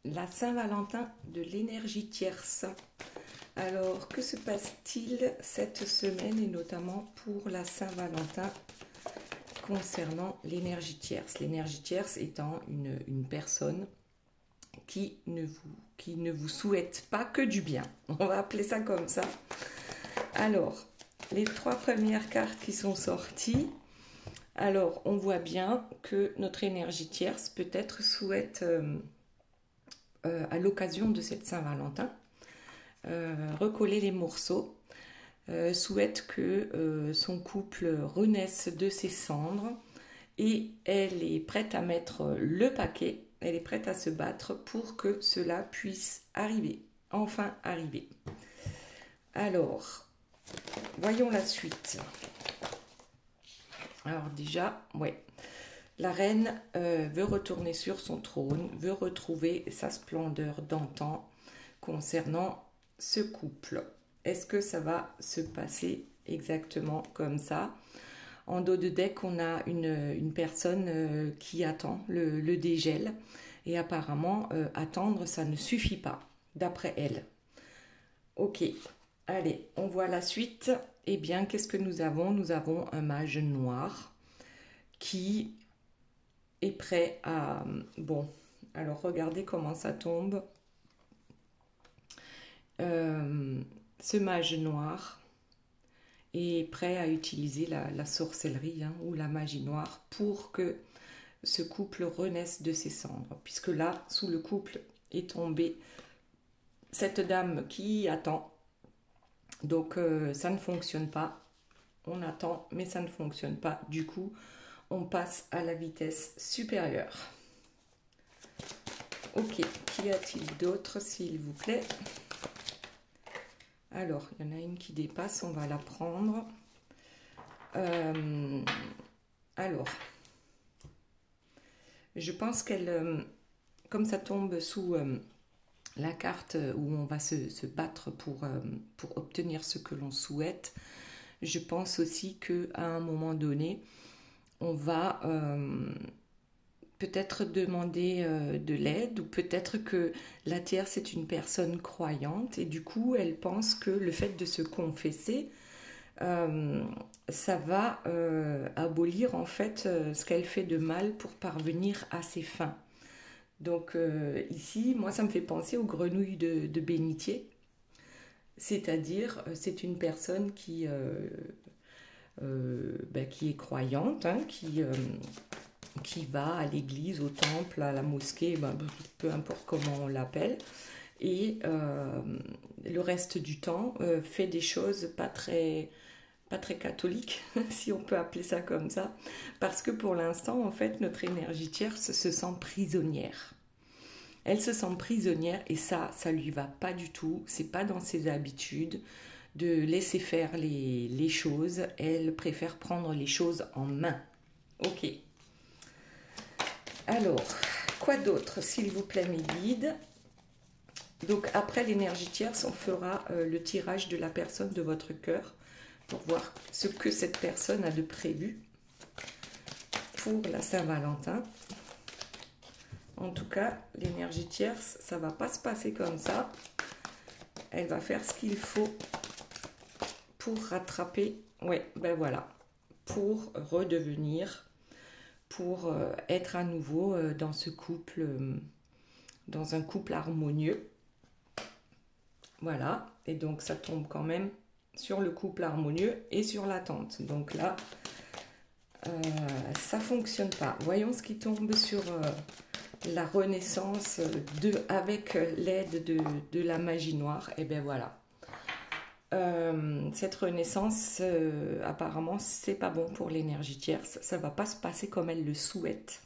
la Saint-Valentin de l'énergie tierce. Alors, que se passe-t-il cette semaine et notamment pour la Saint-Valentin concernant l'énergie tierce? L'énergie tierce étant une personne qui ne vous souhaite pas que du bien. On va appeler ça comme ça. Alors, les trois premières cartes qui sont sorties. Alors, on voit bien que notre énergie tierce peut-être souhaite, à l'occasion de cette Saint-Valentin, recoller les morceaux, souhaite que son couple renaisse de ses cendres et elle est prête à mettre le paquet, elle est prête à se battre pour que cela puisse arriver, enfin arriver. Alors, voyons la suite. Alors déjà, ouais, la reine veut retourner sur son trône, veut retrouver sa splendeur d'antan concernant ce couple. Est-ce que ça va se passer exactement comme ça? En dos de deck, on a une personne qui attend le dégel. Et apparemment, attendre, ça ne suffit pas, d'après elle. Ok, allez, on voit la suite. Eh bien, qu'est-ce que nous avons? Nous avons un mage noir qui est prêt à... Bon, alors regardez comment ça tombe. Ce mage noir est prêt à utiliser la sorcellerie ou la magie noire pour que ce couple renaisse de ses cendres. Puisque là, sous le couple est tombée cette dame qui attend. Donc ça ne fonctionne pas. On attend, mais ça ne fonctionne pas. Du coup, on passe à la vitesse supérieure. Ok, qu'y a-t-il d'autre, s'il vous plaît? Alors, il y en a une qui dépasse, on va la prendre. Alors, je pense qu'elle, comme ça tombe sous la carte où on va se battre pour obtenir ce que l'on souhaite, je pense aussi qu'à un moment donné, on va peut-être demander de l'aide, ou peut-être que la tierce est une personne croyante et du coup elle pense que le fait de se confesser, ça va abolir en fait ce qu'elle fait de mal pour parvenir à ses fins. Donc ici, moi ça me fait penser aux grenouilles de bénitier, c'est-à-dire c'est une personne qui est croyante, qui va à l'église, au temple, à la mosquée, peu importe comment on l'appelle, et le reste du temps fait des choses pas très catholiques, si on peut appeler ça comme ça, parce que pour l'instant, en fait, notre énergie tierce se sent prisonnière. Elle se sent prisonnière et ça lui va pas du tout, c'est pas dans ses habitudes de laisser faire les choses, elle préfère prendre les choses en main. Ok. Alors, quoi d'autre, s'il vous plaît, mes guides? Donc, après l'énergie tierce, on fera le tirage de la personne de votre cœur pour voir ce que cette personne a de prévu pour la Saint-Valentin. En tout cas, l'énergie tierce, ça ne va pas se passer comme ça. Elle va faire ce qu'il faut pour rattraper, ouais, ben voilà, pour redevenir, pour être à nouveau dans ce couple, dans un couple harmonieux. Voilà, et donc ça tombe quand même sur le couple harmonieux et sur l'attente. Donc là, ça fonctionne pas. Voyons ce qui tombe sur la renaissance avec l'aide de la magie noire. Et bien voilà. Cette renaissance, apparemment, c'est pas bon pour l'énergie tierce. Ça va pas se passer comme elle le souhaite,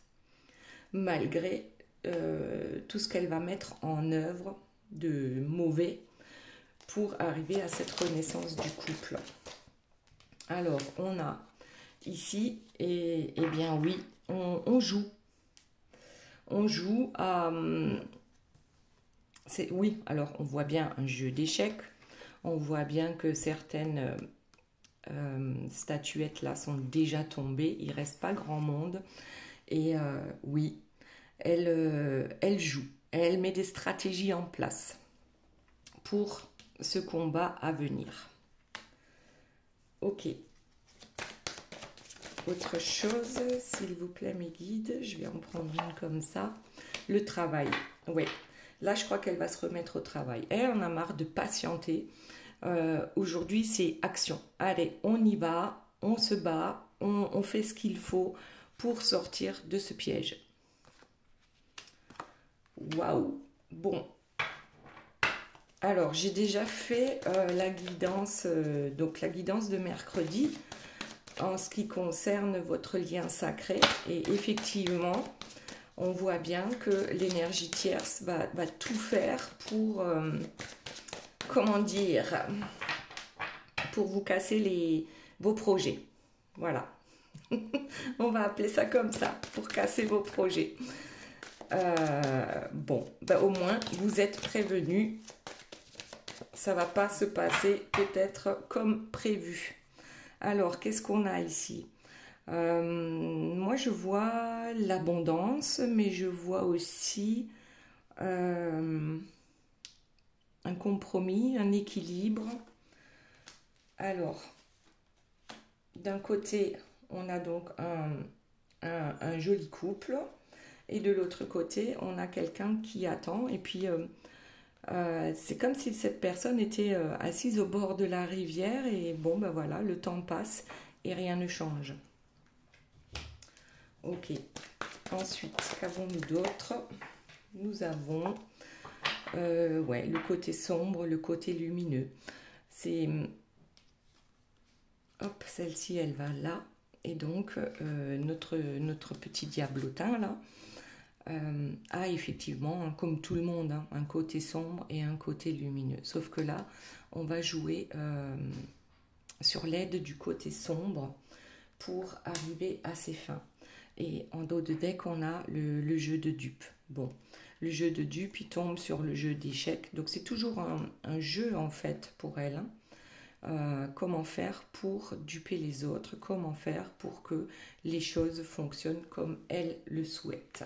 malgré tout ce qu'elle va mettre en œuvre de mauvais pour arriver à cette renaissance du couple. Alors, on a ici, et bien oui, on joue. On joue à... oui, alors on voit bien un jeu d'échecs. On voit bien que certaines statuettes là sont déjà tombées. Il ne reste pas grand monde. Et oui, elle joue. Elle met des stratégies en place pour ce combat à venir. Ok. Autre chose, s'il vous plaît, mes guides, je vais en prendre une comme ça. Le travail, oui. Là, je crois qu'elle va se remettre au travail. Elle en a marre de patienter. Aujourd'hui, c'est action. Allez, on y va, on se bat, on fait ce qu'il faut pour sortir de ce piège. Waouh! Bon. Alors, j'ai déjà fait la guidance, donc la guidance de mercredi en ce qui concerne votre lien sacré. Et effectivement, on voit bien que l'énergie tierce va tout faire pour, comment dire, pour vous casser vos projets. Voilà. On va appeler ça comme ça, pour casser vos projets. Bon, ben au moins, vous êtes prévenus. Ça va pas se passer peut-être comme prévu. Alors, qu'est-ce qu'on a ici? Moi, je vois l'abondance, mais je vois aussi un compromis, un équilibre. Alors, d'un côté, on a donc un joli couple, et de l'autre côté, on a quelqu'un qui attend, et puis c'est comme si cette personne était assise au bord de la rivière, et bon, ben voilà, le temps passe et rien ne change. Ok, ensuite, qu'avons-nous d'autre? Nous avons ouais, le côté sombre, le côté lumineux. C'est... Hop, celle-ci, elle va là. Et donc, notre petit diablotin, là, a effectivement, hein, comme tout le monde, hein, un côté sombre et un côté lumineux. Sauf que là, on va jouer sur l'aide du côté sombre pour arriver à ses fins. Et en dos de deck, on a le jeu de dupe. Bon, le jeu de dupe, il tombe sur le jeu d'échecs. Donc, c'est toujours un jeu, en fait, pour elle. Hein. Comment faire pour duper les autres, comment faire pour que les choses fonctionnent comme elle le souhaite.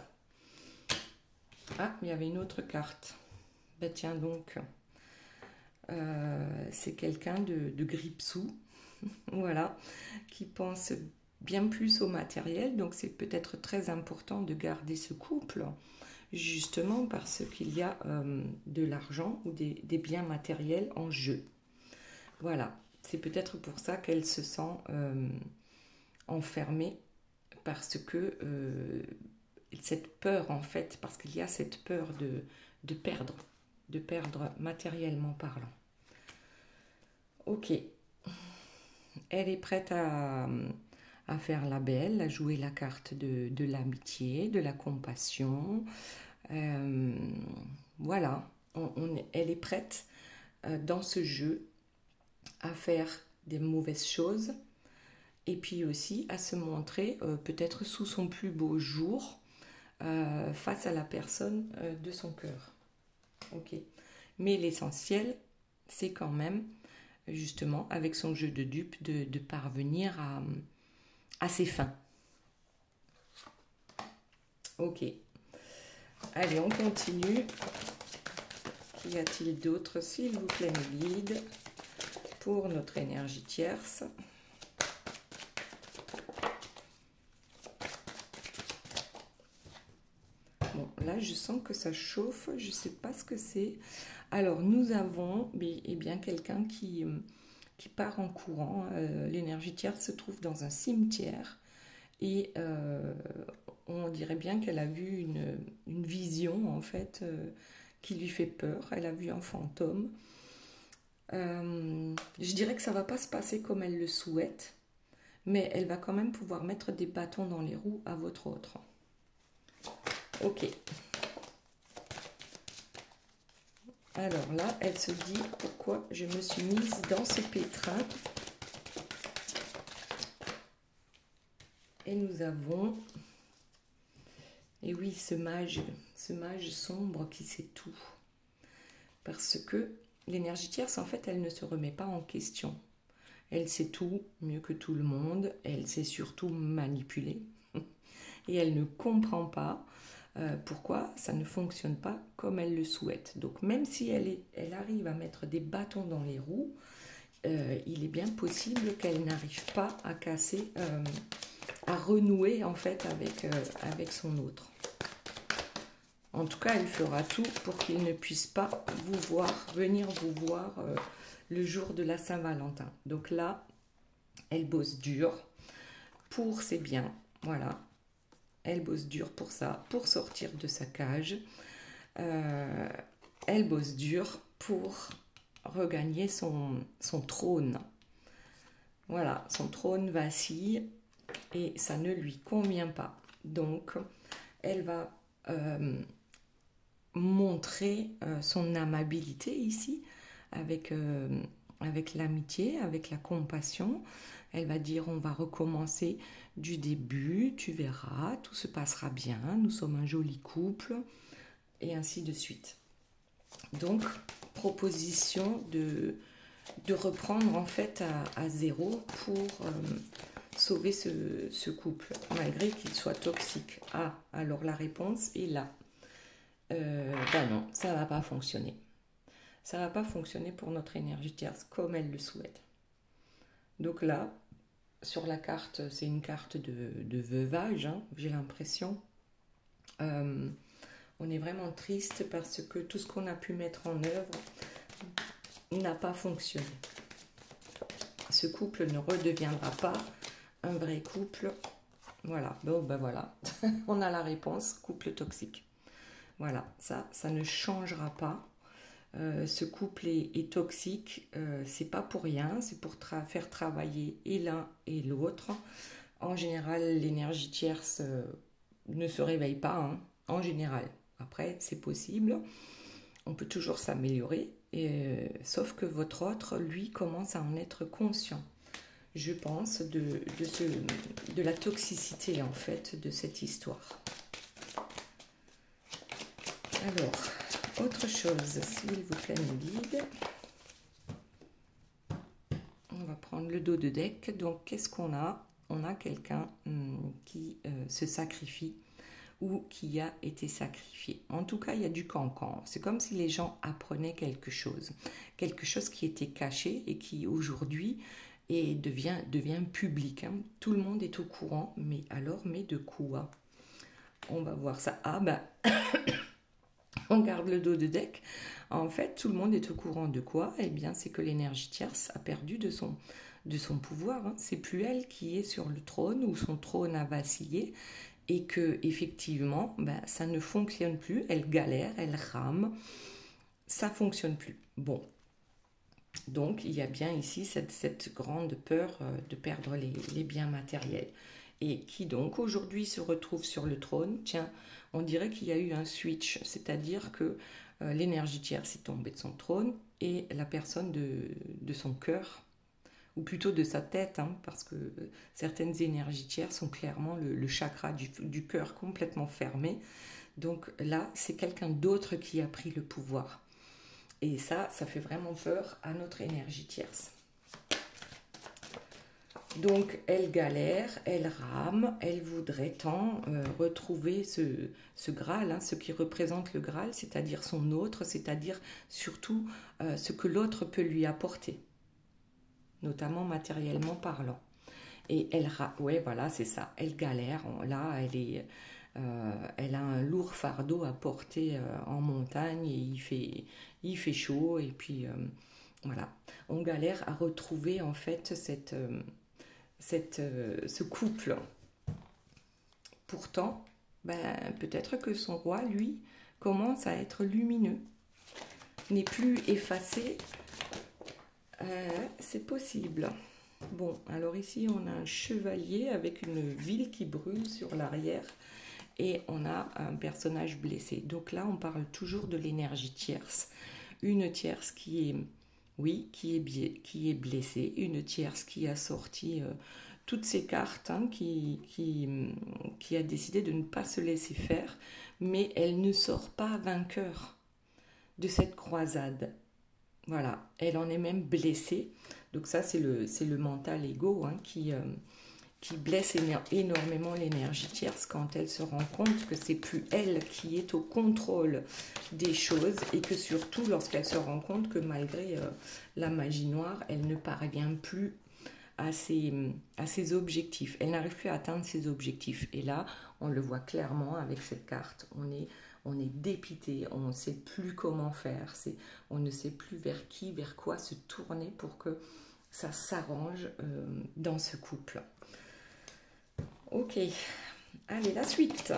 Ah, il y avait une autre carte. Ben tiens donc, c'est quelqu'un de Gripsou, voilà, qui pense bien plus au matériel. Donc c'est peut-être très important de garder ce couple, justement parce qu'il y a de l'argent ou des biens matériels en jeu. Voilà, c'est peut-être pour ça qu'elle se sent enfermée, parce que cette peur, en fait, parce qu'il y a cette peur de perdre matériellement parlant. Ok, elle est prête à faire la belle, à jouer la carte de l'amitié, de la compassion. Voilà, elle est prête dans ce jeu à faire des mauvaises choses et puis aussi à se montrer peut-être sous son plus beau jour face à la personne de son cœur. Ok. Mais l'essentiel, c'est quand même, justement, avec son jeu de dupe, de parvenir à ses fins. Ok. Allez, on continue. Qu'y a-t-il d'autre, s'il vous plaît, mes guides, pour notre énergie tierce? Bon, là, je sens que ça chauffe. Je ne sais pas ce que c'est. Alors, nous avons eh bien, quelqu'un qui part en courant. L'énergie tierce se trouve dans un cimetière. Et on dirait bien qu'elle a vu une vision, en fait, qui lui fait peur. Elle a vu un fantôme. Je dirais que ça ne va pas se passer comme elle le souhaite. Mais elle va quand même pouvoir mettre des bâtons dans les roues à votre autre. Ok. Alors là, elle se dit pourquoi je me suis mise dans ce pétrin. Et nous avons, et oui, ce mage sombre qui sait tout. Parce que l'énergie tierce, en fait, elle ne se remet pas en question. Elle sait tout mieux que tout le monde. Elle sait surtout manipuler. Et elle ne comprend pas Pourquoi? Ça ne fonctionne pas comme elle le souhaite. Donc même si elle arrive à mettre des bâtons dans les roues, il est bien possible qu'elle n'arrive pas à casser, à renouer en fait avec son autre. En tout cas, elle fera tout pour qu'il ne puisse pas vous voir, venir vous voir le jour de la Saint-Valentin. Donc là, elle bosse dur pour ses biens. Voilà, elle bosse dur pour ça, pour sortir de sa cage. Elle bosse dur pour regagner son trône. Voilà, son trône vacille et ça ne lui convient pas. Donc, elle va montrer son amabilité ici avec l'amitié, avec la compassion. Elle va dire on va recommencer du début, tu verras, tout se passera bien, nous sommes un joli couple, et ainsi de suite. Donc, proposition de reprendre en fait à zéro pour sauver ce couple, malgré qu'il soit toxique. Ah, alors la réponse est là. Ben non, ça ne va pas fonctionner. Ça ne va pas fonctionner pour notre énergie tierce comme elle le souhaite. Donc là, sur la carte, c'est une carte de veuvage, hein, j'ai l'impression. On est vraiment triste parce que tout ce qu'on a pu mettre en œuvre n'a pas fonctionné. Ce couple ne redeviendra pas un vrai couple. Voilà, bon ben voilà, on a la réponse, couple toxique. Voilà, ça ne changera pas. Ce couple est toxique, c'est pas pour rien, c'est pour faire travailler et l'un et l'autre. En général, l'énergie tierce ne se réveille pas, hein, en général. Après, c'est possible, on peut toujours s'améliorer, sauf que votre autre, lui, commence à en être conscient. Je pense de la toxicité, en fait, de cette histoire. Alors, autre chose, s'il vous plaît, mon guide. On va prendre le dos de deck. Donc, qu'est-ce qu'on a? On a quelqu'un qui se sacrifie ou qui a été sacrifié. En tout cas, il y a du cancan. C'est comme si les gens apprenaient quelque chose qui était caché et qui aujourd'hui devient public. Hein. Tout le monde est au courant, mais de quoi? On va voir ça. Ah ben, on garde le dos de deck. En fait, tout le monde est au courant de quoi? Eh bien, c'est que l'énergie tierce a perdu de son pouvoir. Hein. C'est plus elle qui est sur le trône ou son trône a vacillé et que effectivement, ben, ça ne fonctionne plus. Elle galère, elle rame, ça fonctionne plus. Bon, donc il y a bien ici cette grande peur de perdre les biens matériels. Et qui donc aujourd'hui se retrouve sur le trône? Tiens, on dirait qu'il y a eu un switch, c'est-à-dire que l'énergie tierce est tombée de son trône et la personne de son cœur, ou plutôt de sa tête, hein, parce que certaines énergies tierces sont clairement le chakra du cœur complètement fermé. Donc là, c'est quelqu'un d'autre qui a pris le pouvoir. Et ça fait vraiment peur à notre énergie tierce. Donc, elle galère, elle rame, elle voudrait tant retrouver ce Graal, hein, ce qui représente le Graal, c'est-à-dire son autre, c'est-à-dire surtout ce que l'autre peut lui apporter, notamment matériellement parlant. Et ouais, voilà, c'est ça, elle galère, là, elle a un lourd fardeau à porter en montagne et il fait chaud, et puis voilà, on galère à retrouver en fait ce couple. Pourtant, ben, peut-être que son roi, lui, commence à être lumineux, n'est plus effacé. C'est possible. Bon, alors ici, on a un chevalier avec une ville qui brûle sur l'arrière et on a un personnage blessé. Donc là, on parle toujours de l'énergie tierce. Une tierce qui est blessée, une tierce qui a sorti toutes ses cartes, hein, qui a décidé de ne pas se laisser faire, mais elle ne sort pas vainqueur de cette croisade. Voilà, elle en est même blessée. Donc ça, c'est le mental égo, hein, qui blesse énormément l'énergie tierce quand elle se rend compte que c'est plus elle qui est au contrôle des choses et que surtout lorsqu'elle se rend compte que malgré la magie noire, elle ne parvient plus à ses objectifs. Elle n'arrive plus à atteindre ses objectifs. Et là, on le voit clairement avec cette carte. On est dépité, on ne sait plus comment faire, on ne sait plus vers qui, vers quoi se tourner pour que ça s'arrange dans ce couple. Ok, allez, la suite.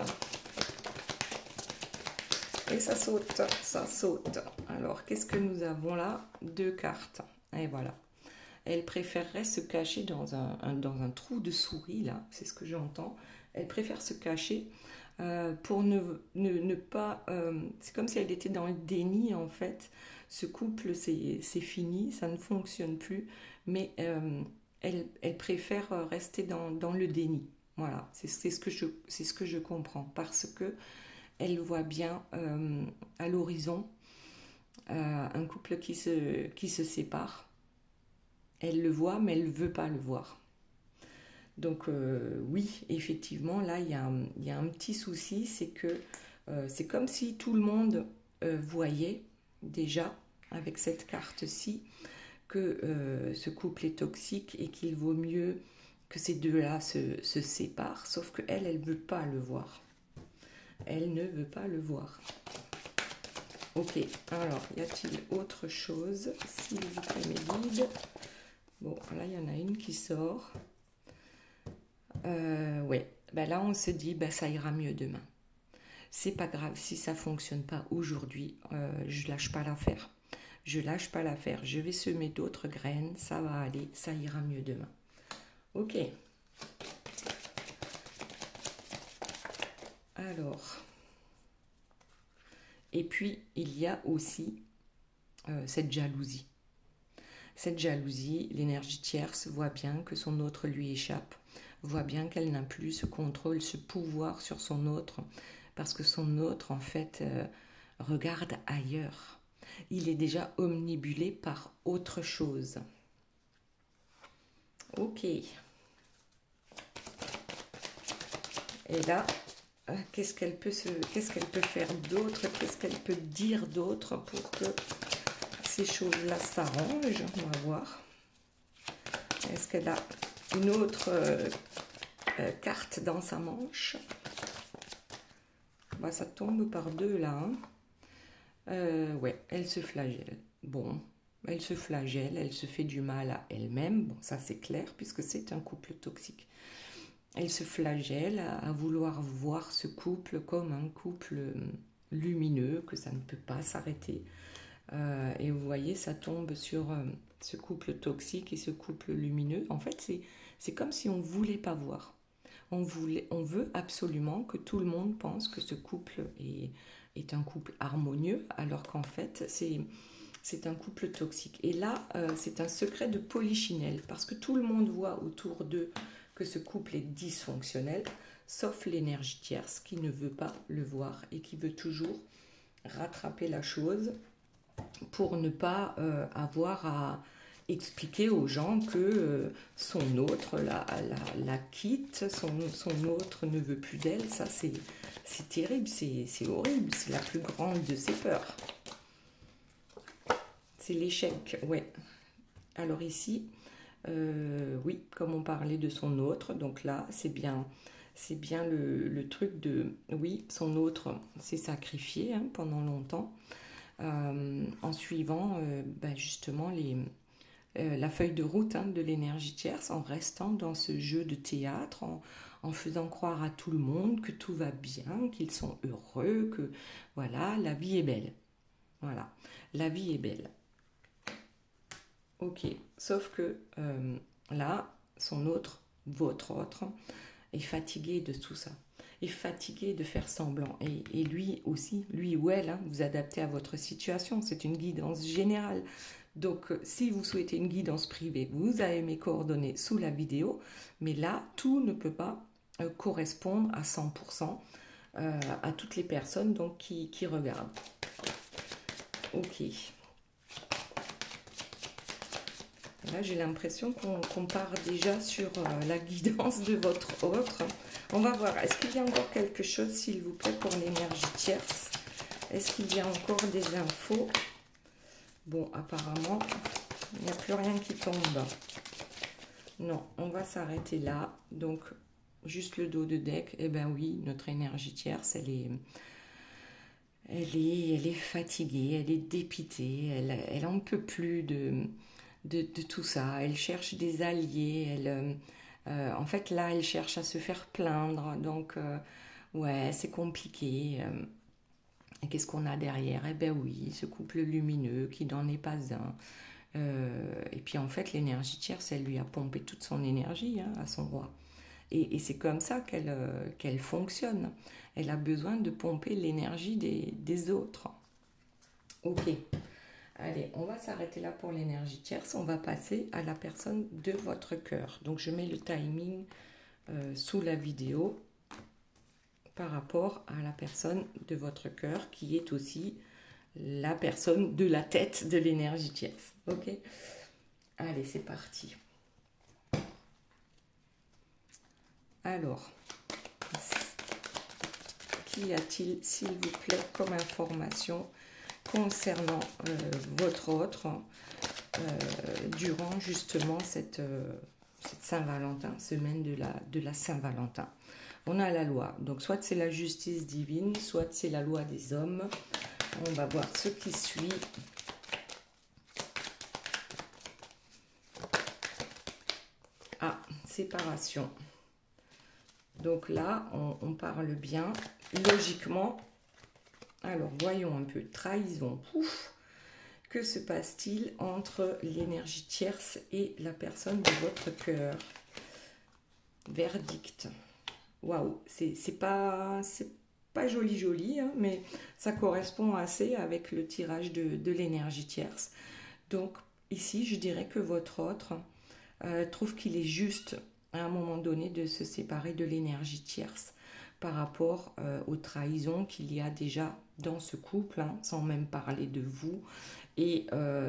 Et ça saute, ça saute. Alors, qu'est-ce que nous avons là? 2 cartes. Et voilà. Elle préférerait se cacher dans un trou de souris, là, c'est ce que j'entends. Elle préfère se cacher pour ne pas... c'est comme si elle était dans le déni, en fait. Ce couple, c'est fini, ça ne fonctionne plus, mais elle préfère rester dans le déni. Voilà, c'est ce que je comprends, parce que elle voit bien à l'horizon un couple qui se sépare. Elle le voit, mais elle ne veut pas le voir. Donc oui, effectivement, là, il y a un petit souci, c'est que c'est comme si tout le monde voyait déjà, avec cette carte-ci, que ce couple est toxique et qu'il vaut mieux que ces deux-là se séparent, sauf qu'elle, elle ne veut pas le voir. Elle ne veut pas le voir. Ok, alors, y a-t-il autre chose? S'il vous plaît, mes guides. Bon, là, il y en a une qui sort. Ouais, ben là, on se dit, ben, ça ira mieux demain. C'est pas grave, si ça fonctionne pas aujourd'hui, je lâche pas l'affaire. Je lâche pas l'affaire, je vais semer d'autres graines, ça va aller, ça ira mieux demain. Ok. Alors, et puis il y a aussi cette jalousie. Cette jalousie, l'énergie tierce voit bien que son autre lui échappe, voit bien qu'elle n'a plus ce contrôle, ce pouvoir sur son autre, parce que son autre, en fait, regarde ailleurs. Il est déjà omnibulé par autre chose. Ok. Et là, qu'est-ce qu'elle peut faire d'autre? Qu'est-ce qu'elle peut dire d'autre pour que ces choses-là s'arrangent? On va voir. Est-ce qu'elle a une autre carte dans sa manche? Bah, ça tombe par deux là. Ouais, elle se flagelle. Bon, elle se flagelle, elle se fait du mal à elle-même. Bon, ça c'est clair puisque c'est un couple toxique. Elle se flagelle à vouloir voir ce couple comme un couple lumineux, que ça ne peut pas s'arrêter. Et vous voyez, ça tombe sur ce couple toxique et ce couple lumineux. En fait, c'est comme si on ne voulait pas voir. On veut absolument que tout le monde pense que ce couple est un couple harmonieux, alors qu'en fait, c'est un couple toxique. Et là, c'est un secret de polichinelle, parce que tout le monde voit autour d'eux que ce couple est dysfonctionnel, sauf l'énergie tierce qui ne veut pas le voir et qui veut toujours rattraper la chose pour ne pas avoir à expliquer aux gens que son autre la quitte, son autre ne veut plus d'elle. Ça, c'est terrible, c'est horrible, c'est la plus grande de ses peurs. C'est l'échec, ouais. Alors ici, oui, comme on parlait de son autre, donc là, c'est bien le truc de, oui, son autre s'est sacrifié pendant longtemps, en suivant justement la feuille de route de l'énergie tierce, en restant dans ce jeu de théâtre, en faisant croire à tout le monde que tout va bien, qu'ils sont heureux, que voilà, la vie est belle. Voilà, la vie est belle. Ok, sauf que là, son autre, votre autre, est fatigué de tout ça, est fatigué de faire semblant. Et lui aussi, lui ou elle, vous adaptez à votre situation, c'est une guidance générale. Donc, si vous souhaitez une guidance privée, vous avez mes coordonnées sous la vidéo, mais là, tout ne peut pas correspondre à 100% à toutes les personnes donc, qui regardent. Ok. Là, j'ai l'impression qu'on part déjà sur la guidance de votre autre. On va voir. Est-ce qu'il y a encore quelque chose, s'il vous plaît, pour l'énergie tierce? Est-ce qu'il y a encore des infos? Bon, apparemment, il n'y a plus rien qui tombe. Non, on va s'arrêter là. Donc, juste le dos de deck. Eh bien oui, notre énergie tierce, elle est fatiguée, elle est dépitée, elle en peut plus de tout ça. Elle cherche des alliés, en fait là, elle cherche à se faire plaindre. Donc, ouais, c'est compliqué. Et qu'est-ce qu'on a derrière? Eh bien oui, ce couple lumineux qui n'en est pas un. Et puis en fait, l'énergie tierce, elle lui a pompé toute son énergie hein, à son roi. Et c'est comme ça qu'elle fonctionne. Elle a besoin de pomper l'énergie des autres. Ok. Allez, on va s'arrêter là pour l'énergie tierce. On va passer à la personne de votre cœur. Donc, je mets le timing sous la vidéo par rapport à la personne de votre cœur qui est aussi la personne de la tête de l'énergie tierce. Ok. Allez, c'est parti. Alors, qu'y a-t-il, s'il vous plaît, comme information concernant votre autre durant justement cette Saint-Valentin, semaine de la Saint-Valentin? On a la loi, donc soit c'est la justice divine, soit c'est la loi des hommes. On va voir ce qui suit. Ah, séparation. Donc là, on parle bien, logiquement. Alors, voyons un peu. Trahison. Ouf. Que se passe-t-il entre l'énergie tierce et la personne de votre cœur? Verdict. Waouh, c'est pas joli, hein, mais ça correspond assez avec le tirage de l'énergie tierce. Donc, ici, je dirais que votre autre trouve qu'il est juste à un moment donné de se séparer de l'énergie tierce par rapport aux trahisons qu'il y a déjà dans ce couple, hein, sans même parler de vous. Et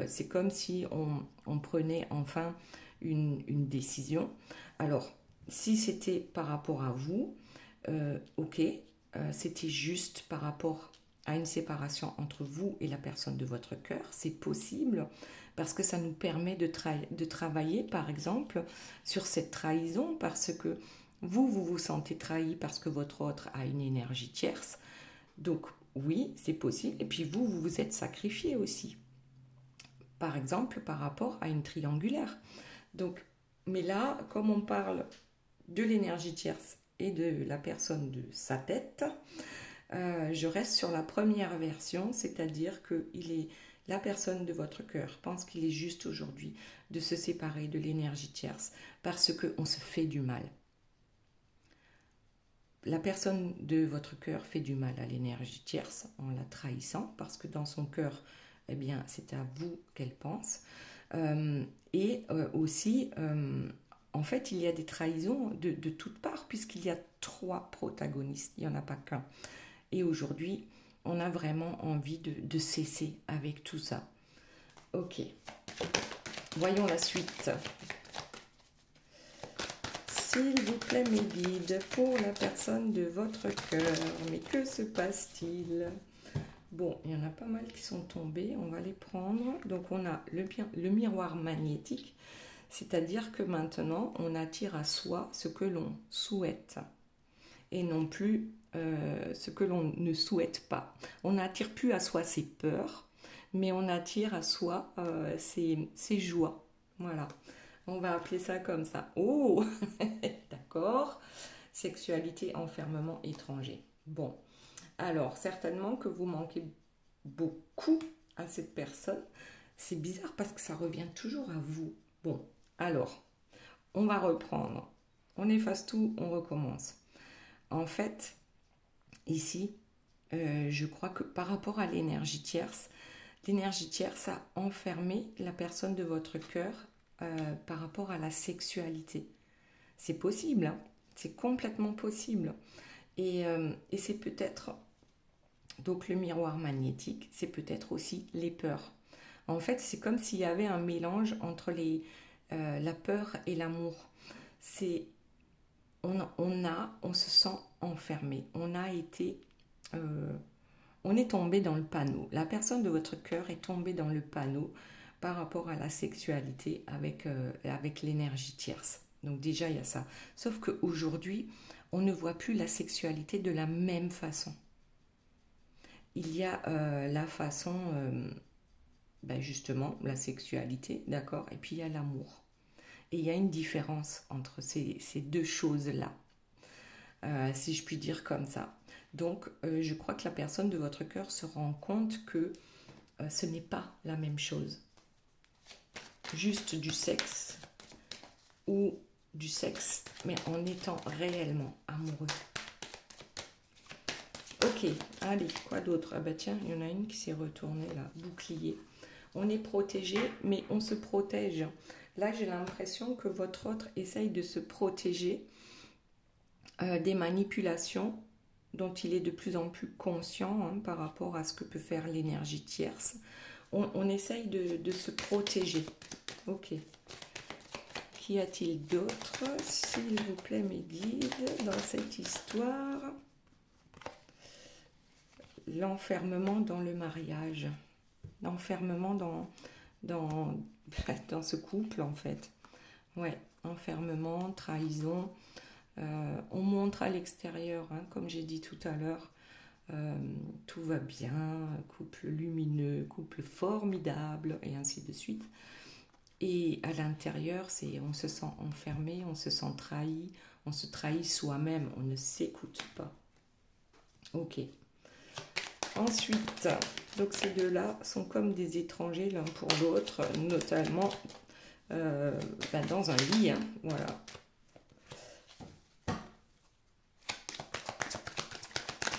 c'est comme si on prenait enfin une décision. Alors, si c'était par rapport à vous, ok, c'était juste par rapport à une séparation entre vous et la personne de votre cœur, c'est possible parce que ça nous permet de travailler par exemple sur cette trahison parce que vous sentez trahi parce que votre autre a une énergie tierce, donc oui, c'est possible, et puis vous vous êtes sacrifié aussi, par exemple par rapport à une triangulaire. Donc, mais là, comme on parle de l'énergie tierce et de la personne de sa tête, je reste sur la première version, c'est-à-dire que la personne de votre cœur pense qu'il est juste aujourd'hui de se séparer de l'énergie tierce parce qu'on se fait du mal. La personne de votre cœur fait du mal à l'énergie tierce en la trahissant parce que dans son cœur, eh bien, c'est à vous qu'elle pense. Aussi, en fait, il y a des trahisons de toutes parts puisqu'il y a 3 protagonistes, il n'y en a pas qu'un. Et aujourd'hui, on a vraiment envie de cesser avec tout ça. Ok. Voyons la suite. S'il vous plaît, mes guides, pour la personne de votre cœur. Mais que se passe-t-il? Bon, il y en a pas mal qui sont tombés. On va les prendre. Donc, on a le miroir magnétique. C'est-à-dire que maintenant, on attire à soi ce que l'on souhaite. Et non plus ce que l'on ne souhaite pas. On n'attire plus à soi ses peurs, mais on attire à soi ses joies. Voilà, on va appeler ça comme ça. Oh, d'accord. Sexualité, enfermement étranger. Bon, alors certainement que vous manquez beaucoup à cette personne. C'est bizarre parce que ça revient toujours à vous. Bon, alors, on va reprendre. On efface tout, on recommence. En fait, ici, je crois que par rapport à l'énergie tierce a enfermé la personne de votre cœur par rapport à la sexualité. C'est possible, hein, c'est complètement possible. Et c'est peut-être, donc le miroir magnétique, c'est peut-être aussi les peurs. En fait, c'est comme s'il y avait un mélange entre la peur et l'amour. C'est on se sent enfermé. On est tombé dans le panneau. La personne de votre cœur est tombée dans le panneau par rapport à la sexualité avec l'énergie tierce. Donc déjà, il y a ça. Sauf qu'aujourd'hui, on ne voit plus la sexualité de la même façon. Il y a la façon, justement, la sexualité, d'accord? Et puis il y a l'amour. Et il y a une différence entre ces deux choses-là, si je puis dire comme ça. Donc, je crois que la personne de votre cœur se rend compte que ce n'est pas la même chose. Juste du sexe ou du sexe, mais en étant réellement amoureux. Ok, allez, quoi d'autre? Ah bah tiens, il y en a une qui s'est retournée là, bouclier. On est protégé, mais on se protège. Là, j'ai l'impression que votre autre essaye de se protéger des manipulations dont il est de plus en plus conscient par rapport à ce que peut faire l'énergie tierce. On essaye de se protéger. Ok. Qu'y a-t-il d'autre, s'il vous plaît, mes guides, dans cette histoire? L'enfermement dans le mariage. L'enfermement dans ce couple, en fait. Ouais, enfermement, trahison. On montre à l'extérieur, comme j'ai dit tout à l'heure, tout va bien, couple lumineux, couple formidable, et ainsi de suite. Et à l'intérieur, on se sent enfermé, on se sent trahi, on se trahit soi-même, on ne s'écoute pas. Ok. Ensuite, donc ces deux-là sont comme des étrangers l'un pour l'autre, notamment dans un lit, voilà.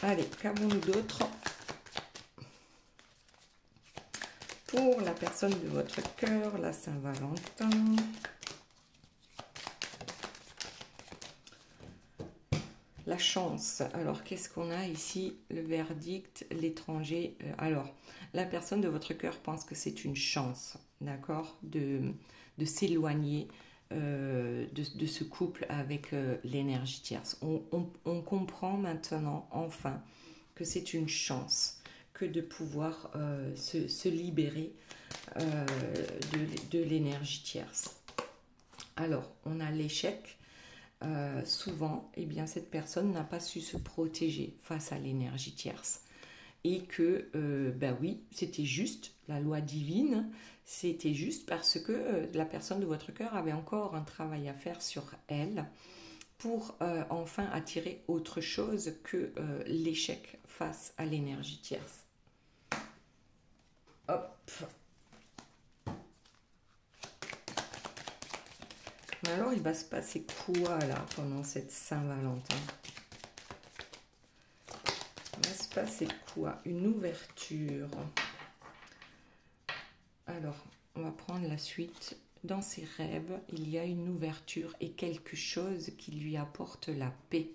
Allez, qu'avons-nous d'autre pour la personne de votre cœur, la Saint-Valentin? La chance. Alors, qu'est-ce qu'on a ici? Le verdict, l'étranger. Alors, la personne de votre cœur pense que c'est une chance, d'accord, de s'éloigner de ce couple avec l'énergie tierce. On comprend maintenant, enfin, que c'est une chance que de pouvoir se libérer de l'énergie tierce. Alors, on a l'échec. Souvent, eh bien, cette personne n'a pas su se protéger face à l'énergie tierce. Et que, oui, c'était juste, la loi divine, c'était juste parce que la personne de votre cœur avait encore un travail à faire sur elle pour enfin attirer autre chose que l'échec face à l'énergie tierce. Hop. Alors, il va se passer quoi, là, pendant cette Saint-Valentin? Il va se passer quoi? Une ouverture. Alors, on va prendre la suite. Dans ses rêves, il y a une ouverture et quelque chose qui lui apporte la paix.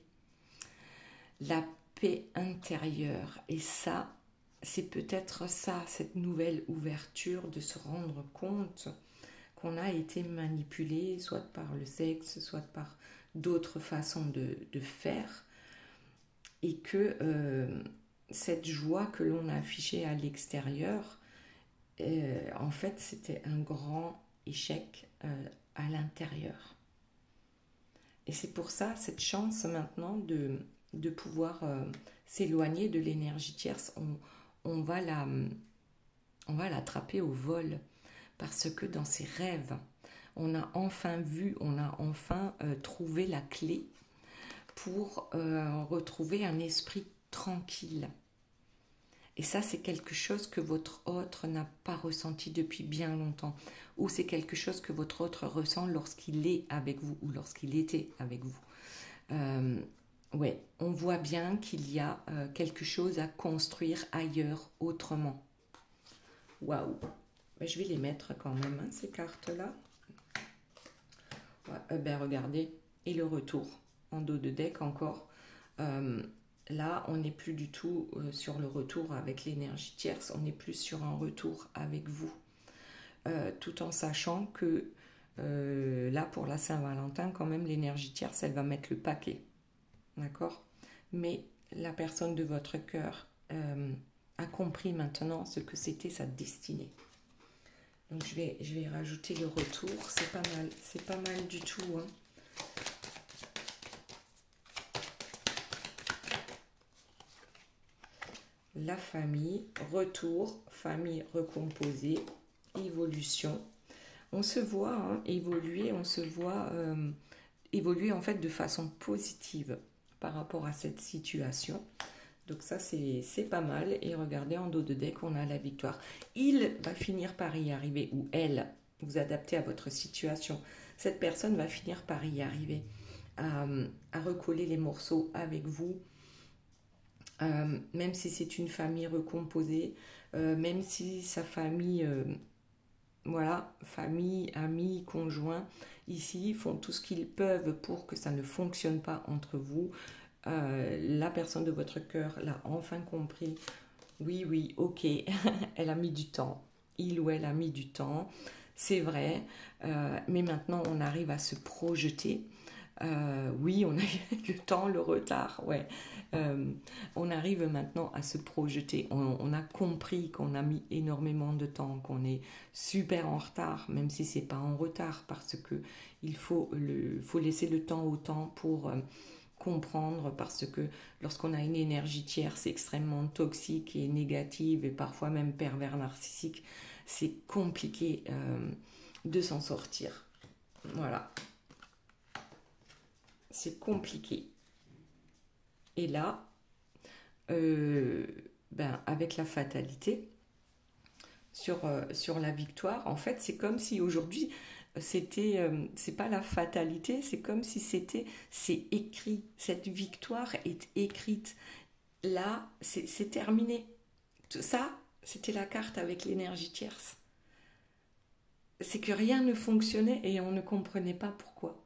La paix intérieure. Et ça, c'est peut-être ça, cette nouvelle ouverture, de se rendre compte qu'on a été manipulé, soit par le sexe, soit par d'autres façons de faire, et que cette joie que l'on a affichée à l'extérieur, en fait, c'était un grand échec à l'intérieur. Et c'est pour ça, cette chance maintenant de pouvoir s'éloigner de l'énergie tierce, on va l'attraper au vol. Parce que dans ses rêves, on a enfin vu, on a enfin trouvé la clé pour retrouver un esprit tranquille. Et ça, c'est quelque chose que votre autre n'a pas ressenti depuis bien longtemps. Ou c'est quelque chose que votre autre ressent lorsqu'il est avec vous ou lorsqu'il était avec vous. Ouais, on voit bien qu'il y a quelque chose à construire ailleurs, autrement. Waouh! Je vais les mettre quand même, ces cartes-là. Ouais, regardez, et le retour en dos de deck encore. Là, on n'est plus du tout sur le retour avec l'énergie tierce, on est plus sur un retour avec vous. Tout en sachant que Là, pour la Saint-Valentin, quand même, l'énergie tierce, elle va mettre le paquet. D'accord? Mais la personne de votre cœur a compris maintenant ce que c'était sa destinée. Donc je vais rajouter le retour, c'est pas mal du tout. Hein. La famille, retour, famille recomposée, évolution. On se voit hein, évoluer, on se voit évoluer en fait de façon positive par rapport à cette situation. Donc ça c'est pas mal. Et regardez en dos de deck on a la victoire. Il va finir par y arriver, ou elle, vous adaptez à votre situation. Cette personne va finir par y arriver, à recoller les morceaux avec vous. Même si c'est une famille recomposée, même si sa famille, voilà, famille, amis, conjoints, ici font tout ce qu'ils peuvent pour que ça ne fonctionne pas entre vous. La personne de votre cœur l'a enfin compris. Oui, oui, ok, elle a mis du temps. Il ou elle a mis du temps, c'est vrai, mais maintenant on arrive à se projeter. Oui, on a eu le temps, le retard, ouais. On arrive maintenant à se projeter. On a compris qu'on a mis énormément de temps, qu'on est super en retard, même si c'est pas en retard, parce que il faut laisser le temps au temps pour comprendre, parce que lorsqu'on a une énergie tierce extrêmement toxique et négative et parfois même pervers narcissique, c'est compliqué de s'en sortir. Voilà. C'est compliqué. Et là, avec la fatalité, sur la victoire, en fait, c'est comme si aujourd'hui, c'est pas la fatalité, c'est comme si c'est écrit. Cette victoire est écrite. Là, c'est terminé. Tout ça, c'était la carte avec l'énergie tierce. C'est que rien ne fonctionnait et on ne comprenait pas pourquoi.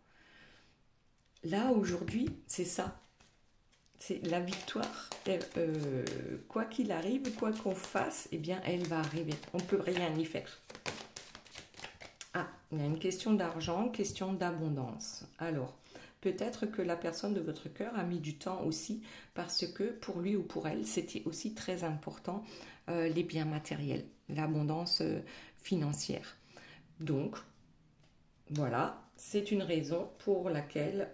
Là, aujourd'hui, c'est ça. C'est la victoire. Quoi qu'il arrive, quoi qu'on fasse, eh bien, elle va arriver. On ne peut rien y faire. Ah, il y a une question d'argent, question d'abondance. Alors, peut-être que la personne de votre cœur a mis du temps aussi parce que pour lui ou pour elle, c'était aussi très important les biens matériels, l'abondance financière. Donc, voilà, c'est une raison pour laquelle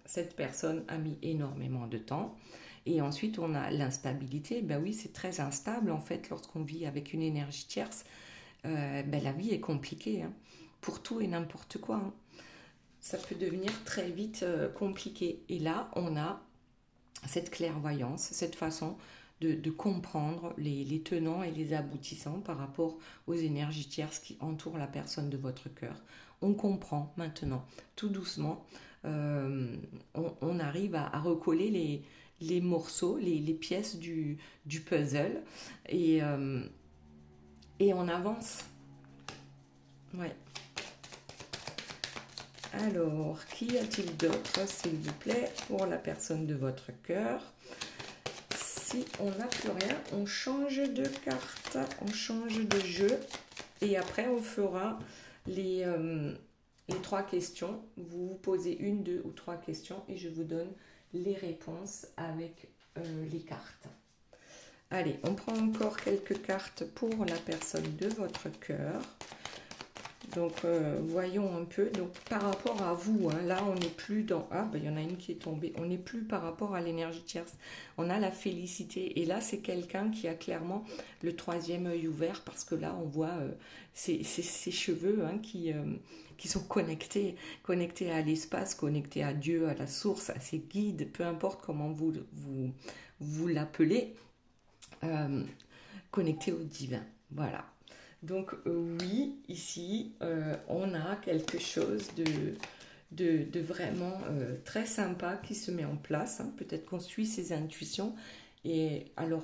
cette personne a mis énormément de temps. Et ensuite, on a l'instabilité. Ben oui, c'est très instable en fait lorsqu'on vit avec une énergie tierce. La vie est compliquée hein, pour tout et n'importe quoi. Hein. Ça peut devenir très vite compliqué. Et là, on a cette clairvoyance, cette façon de comprendre les tenants et les aboutissants par rapport aux énergies tierces qui entourent la personne de votre cœur. On comprend maintenant, tout doucement, on arrive à recoller les morceaux, les pièces du puzzle et on avance. Ouais. Alors, qu'y a-t-il d'autre, s'il vous plaît, pour la personne de votre cœur? Si on n'a plus rien, on change de carte, on change de jeu et après on fera les 3 questions. Vous vous posez 1, 2 ou 3 questions et je vous donne les réponses avec les cartes. Allez, on prend encore quelques cartes pour la personne de votre cœur. Donc, voyons un peu. Donc, par rapport à vous, hein, là, on n'est plus dans... Ah, il y en a une qui est tombée. On n'est plus par rapport à l'énergie tierce. On a la félicité. Et là, c'est quelqu'un qui a clairement le 3e œil ouvert parce que là, on voit ses cheveux hein, qui sont connectés à l'espace, connectés à Dieu, à la source, à ses guides, peu importe comment vous l'appelez, connectés au divin. Voilà. Donc oui, ici, on a quelque chose de vraiment très sympa qui se met en place. Hein. Peut-être qu'on suit ses intuitions. Et alors,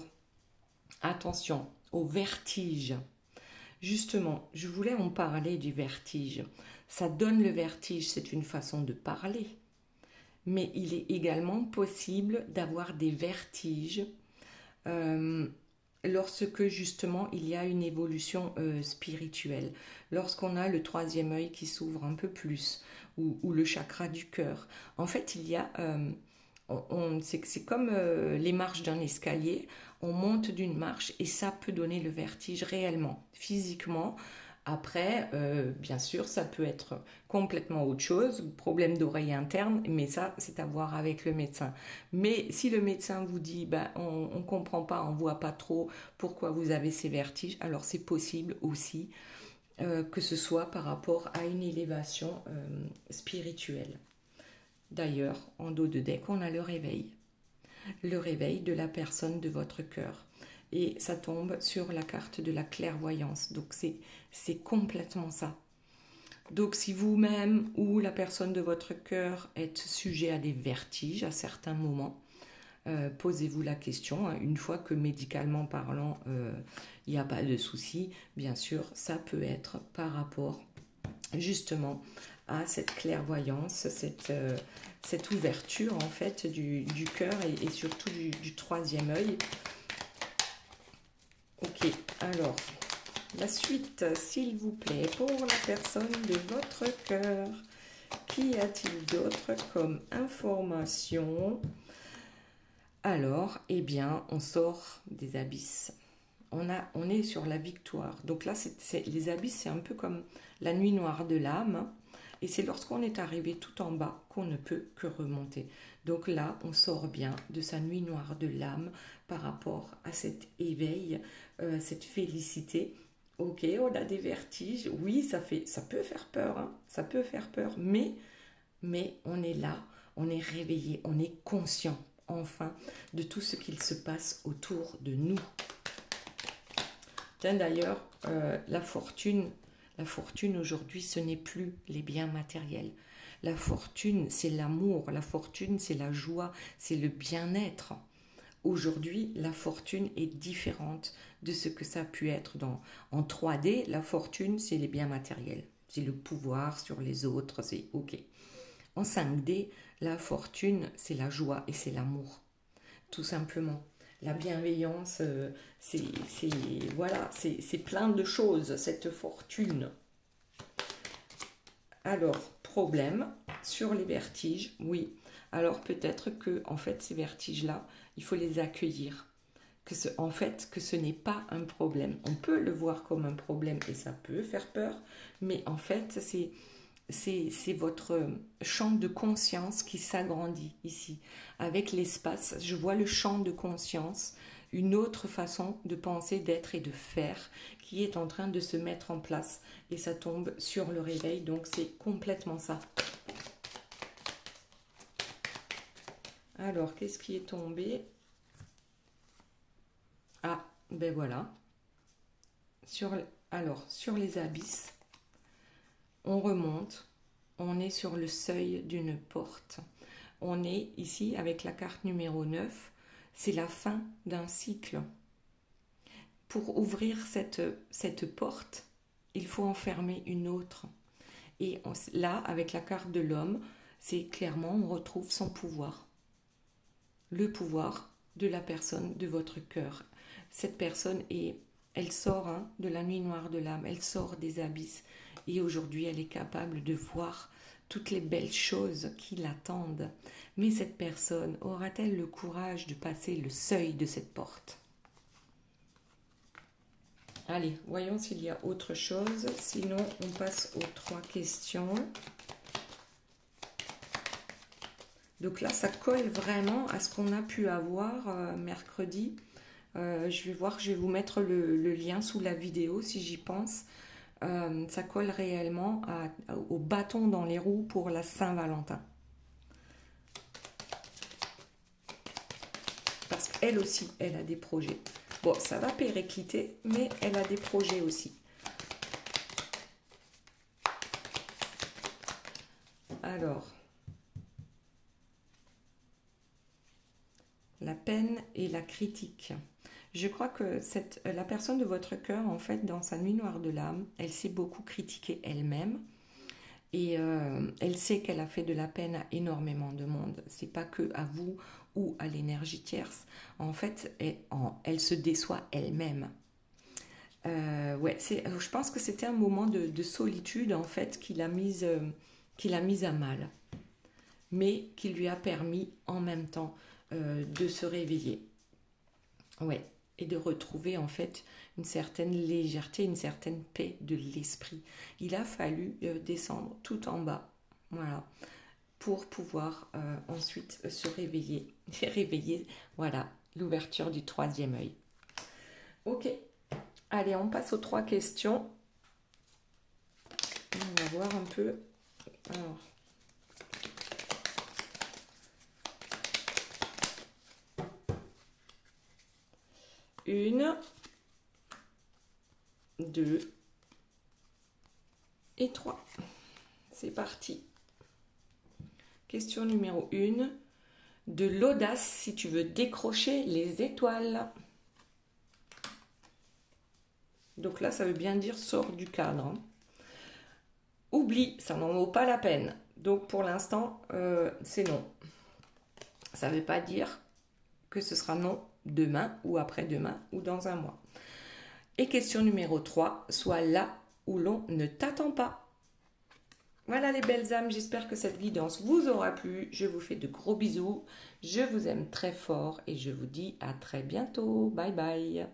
attention au vertige. Justement, je voulais en parler du vertige. Ça donne le vertige, c'est une façon de parler. Mais il est également possible d'avoir des vertiges lorsque justement il y a une évolution spirituelle, lorsqu'on a le troisième œil qui s'ouvre un peu plus, ou le chakra du cœur. En fait, il y a, c'est comme les marches d'un escalier, on monte d'une marche et ça peut donner le vertige réellement, physiquement. Après, bien sûr, ça peut être complètement autre chose, problème d'oreille interne, mais ça, c'est à voir avec le médecin. Mais si le médecin vous dit, ben, on ne comprend pas, on ne voit pas trop pourquoi vous avez ces vertiges, alors c'est possible aussi que ce soit par rapport à une élévation spirituelle. D'ailleurs, en dos de deck, on a le réveil de la personne de votre cœur. Et ça tombe sur la carte de la clairvoyance. Donc c'est complètement ça. Donc si vous-même ou la personne de votre cœur êtes sujet à des vertiges à certains moments, posez-vous la question. Hein, une fois que médicalement parlant, il n'y a pas de souci, bien sûr, ça peut être par rapport justement à cette clairvoyance, cette ouverture en fait du cœur et surtout du troisième œil. Ok, alors la suite, s'il vous plaît, pour la personne de votre cœur. Qu'y a-t-il d'autre comme information? Alors, eh bien, on sort des abysses. On est sur la victoire. Donc là, les abysses, c'est un peu comme la nuit noire de l'âme. Et c'est lorsqu'on est arrivé tout en bas qu'on ne peut que remonter. Donc là, on sort bien de sa nuit noire de l'âme par rapport à cet éveil, cette félicité. Ok, on a des vertiges. Oui, ça peut faire peur, hein, ça peut faire peur. Mais on est là, on est réveillé, on est conscient, enfin, de tout ce qu'il se passe autour de nous. D'ailleurs, la fortune aujourd'hui, ce n'est plus les biens matériels. La fortune, c'est l'amour. La fortune, c'est la joie, c'est le bien-être. Aujourd'hui, la fortune est différente de ce que ça a pu être en 3D. La fortune, c'est les biens matériels. C'est le pouvoir sur les autres, c'est OK. En 5D, la fortune, c'est la joie et c'est l'amour. Tout simplement. La bienveillance, voilà, c'est plein de choses, cette fortune. Alors, problème sur les vertiges, oui. Alors peut-être que, en fait, ces vertiges-là, il faut les accueillir. Que ce n'est pas un problème. On peut le voir comme un problème et ça peut faire peur, mais en fait, c'est votre champ de conscience qui s'agrandit ici. Avec l'espace, je vois le champ de conscience, une autre façon de penser, d'être et de faire qui est en train de se mettre en place. Et ça tombe sur le réveil, donc c'est complètement ça. Alors, qu'est-ce qui est tombé? Ah, ben voilà. Alors, sur les abysses, on remonte, on est sur le seuil d'une porte. On est ici avec la carte numéro 9, c'est la fin d'un cycle. Pour ouvrir cette porte, il faut en fermer une autre. Et là, avec la carte de l'homme, c'est clairement, on retrouve son pouvoir. Le pouvoir de la personne de votre cœur. Cette personne, elle sort de la nuit noire de l'âme, elle sort des abysses. Et aujourd'hui, elle est capable de voir toutes les belles choses qui l'attendent. Mais cette personne aura-t-elle le courage de passer le seuil de cette porte? Allez, voyons s'il y a autre chose. Sinon, on passe aux 3 questions. Donc là, ça colle vraiment à ce qu'on a pu avoir mercredi. Je vais voir, je vais vous mettre le lien sous la vidéo si j'y pense. Ça colle réellement au bâton dans les roues pour la Saint-Valentin. Parce qu'elle aussi, elle a des projets. Bon, ça va péricliter, mais elle a des projets aussi. Alors, la peine et la critique. Je crois que la personne de votre cœur, en fait, dans sa nuit noire de l'âme, elle s'est beaucoup critiquée elle-même. Et elle sait qu'elle a fait de la peine à énormément de monde. C'est pas que à vous ou à l'énergie tierce. En fait, elle se déçoit elle-même. Ouais, je pense que c'était un moment de solitude en fait qu'il a mise à mal, mais qui lui a permis en même temps de se réveiller. Ouais, et de retrouver en fait une certaine légèreté, une certaine paix de l'esprit. Il a fallu descendre tout en bas, voilà, pour pouvoir ensuite se réveiller. Et réveiller, voilà, l'ouverture du troisième œil. Ok, allez, on passe aux 3 questions. On va voir un peu. Alors, une, 2 et 3. C'est parti. Question numéro 1. De l'audace si tu veux décrocher les étoiles. Donc là, ça veut bien dire sors du cadre. Hein. Oublie, ça n'en vaut pas la peine. Donc pour l'instant, c'est non. Ça ne veut pas dire que ce sera non demain ou après-demain ou dans un mois. Et question numéro 3, sois là où l'on ne t'attend pas. Voilà les belles âmes, j'espère que cette guidance vous aura plu. Je vous fais de gros bisous. Je vous aime très fort et je vous dis à très bientôt. Bye bye.